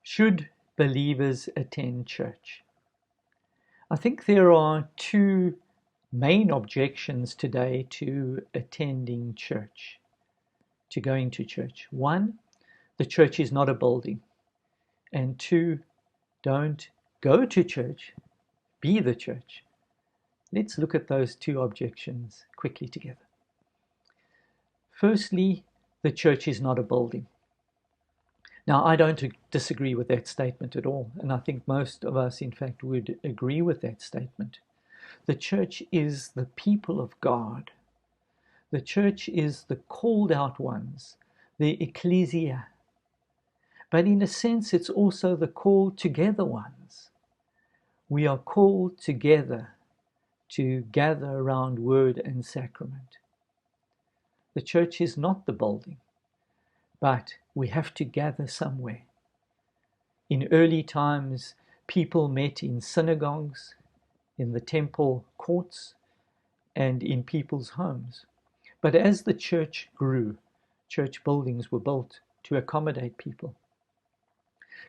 Should believers attend church? I think there are two main objections today to attending church, to going to church. One, the church is not a building. And two, don't go to church, be the church. Let's look at those two objections quickly together. Firstly, the church is not a building. Now, I don't disagree with that statement at all, and I think most of us, in fact, would agree with that statement. The church is the people of God. The church is the called out ones, the ecclesia. But in a sense, it's also the called together ones. We are called together to gather around word and sacrament. The church is not the building, but we have to gather somewhere. In early times, people met in synagogues, in the temple courts, and in people's homes. But as the church grew, church buildings were built to accommodate people.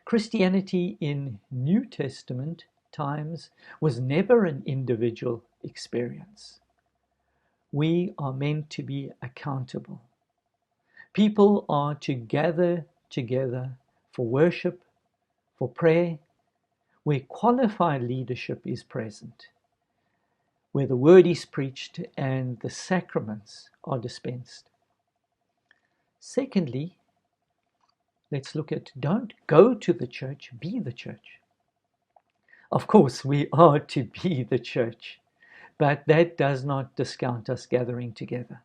Christianity in New Testament times was never an individual experience. We are meant to be accountable. People are to gather together for worship, for prayer, where qualified leadership is present, where the word is preached and the sacraments are dispensed. Secondly, let's look at don't go to the church, be the church. Of course, we are to be the church, but that does not discount us gathering together.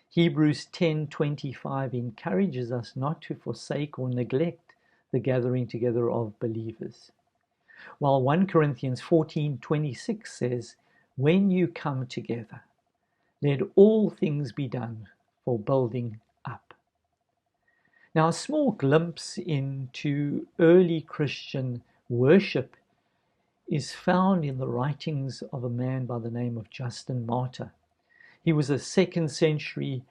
Hebrews 10:25 encourages us not to forsake or neglect the gathering together of believers. While 1 Corinthians 14:26 says, when you come together, let all things be done for building up. Now, a small glimpse into early Christian worship is found in the writings of a man by the name of Justin Martyr. He was a 2nd century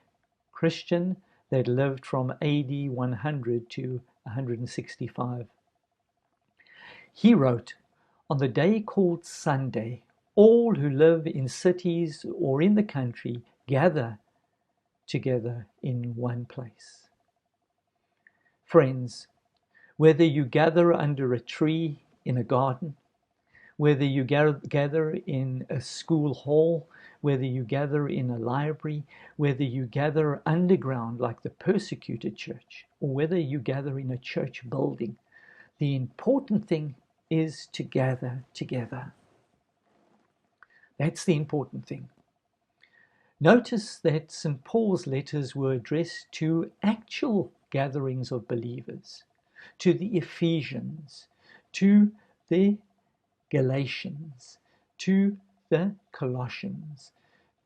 Christian that lived from AD 100 to 165. He wrote, on the day called Sunday, all who live in cities or in the country gather together in one place. Friends, whether you gather under a tree in a garden, whether you gather in a school hall, whether you gather in a library, whether you gather underground like the persecuted church, or whether you gather in a church building, the important thing is to gather together. That's the important thing. Notice that St. Paul's letters were addressed to actual gatherings of believers, to the Ephesians, to the Galatians, to the Colossians,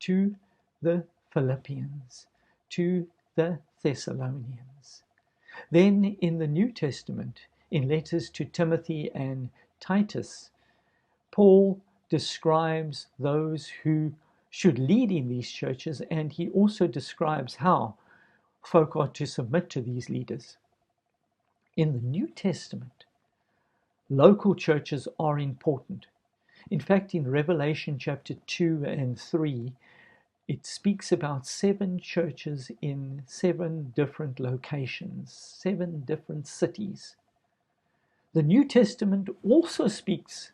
to the Philippians, to the Thessalonians. Then in the New Testament, in letters to Timothy and Titus, Paul describes those who should lead in these churches, and he also describes how folk are to submit to these leaders. In the New Testament, local churches are important. In fact, in Revelation chapter 2 and 3, it speaks about 7 churches in 7 different locations, 7 different cities. The New Testament also speaks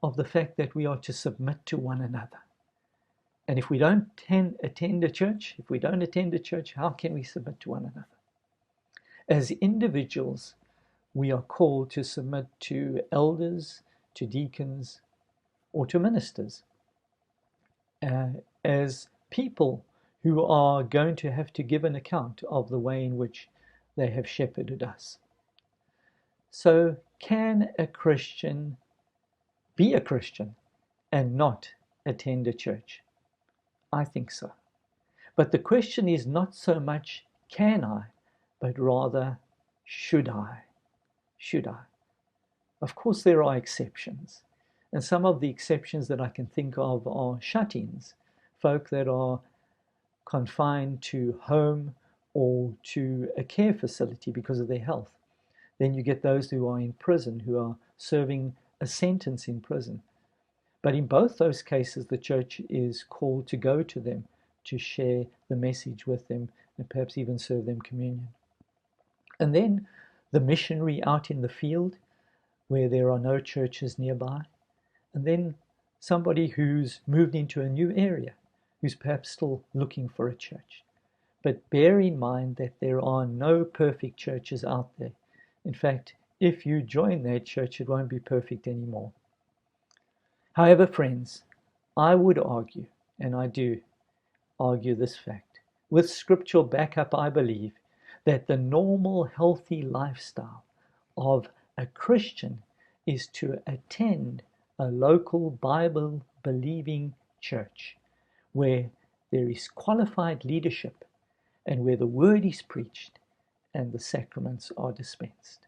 of the fact that we are to submit to one another. And if we don't attend a church, how can we submit to one another? As individuals, we are called to submit to elders, to deacons, or to ministers. As people who are going to have to give an account of the way in which they have shepherded us. So, can a Christian be a Christian and not attend a church? I think so. But the question is not so much can I, but rather should I? Should I? Of course, there are exceptions. And some of the exceptions that I can think of are shut-ins, folk that are confined to home or to a care facility because of their health. Then you get those who are in prison, who are serving a sentence in prison. But in both those cases, the church is called to go to them, to share the message with them, and perhaps even serve them communion. And then the missionary out in the field, where there are no churches nearby. And then somebody who's moved into a new area, who's perhaps still looking for a church. But bear in mind that there are no perfect churches out there. In fact, if you join that church, it won't be perfect anymore. However, friends, I would argue, and I do argue this fact, with scriptural backup, I believe that the normal, healthy lifestyle of a Christian is to attend a local Bible-believing church where there is qualified leadership and where the word is preached and the sacraments are dispensed.